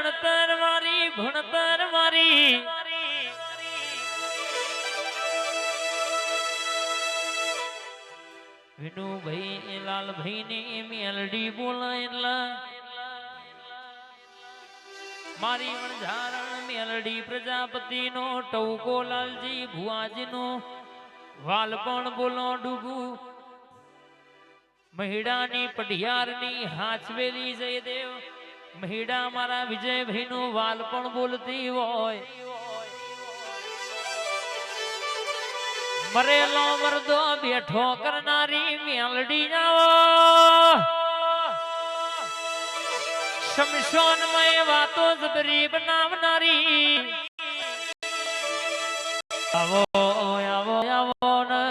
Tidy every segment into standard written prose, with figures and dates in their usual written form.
ગણતર મારી ભણતર મારી વિનુભાઈ લાલભાઈ ને મેલડી બોલાયેલા મારી વણઝારણ મેલડી પ્રજાપતિ નો ટવકો લાલજી ભુવાજી નો વાલપણ બોલો ડૂબુ મહિડાની પઢિયારની હાચવેલી જયદેવ મહિડા મારા વિજયભાઈ નું વાલપણ બોલતી હોય મરેલો મરદો બેઠો કરનારી મેલડી જાઓ શમશાનમય વાતો જબરી બનાવનારી આવો આવો આવો ને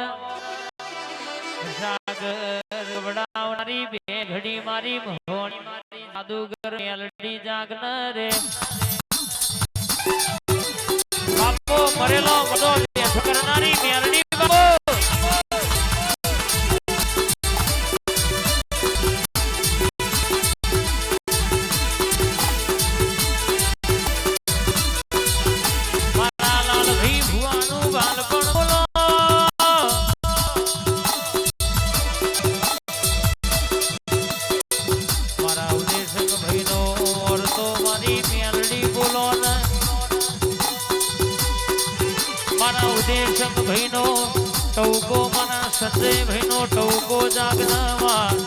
સાગર વડાવનારી બે ઘડી મારી મોહણી મારી જાદુગર મેલડી જાગન રે બાપો મરેલો બધો બેઠો કરનારી મેલડી બાપો ઉદેશક ભાઈનો ટવકો મારા સંજય ભાઈનો ટવકો જાગનાવા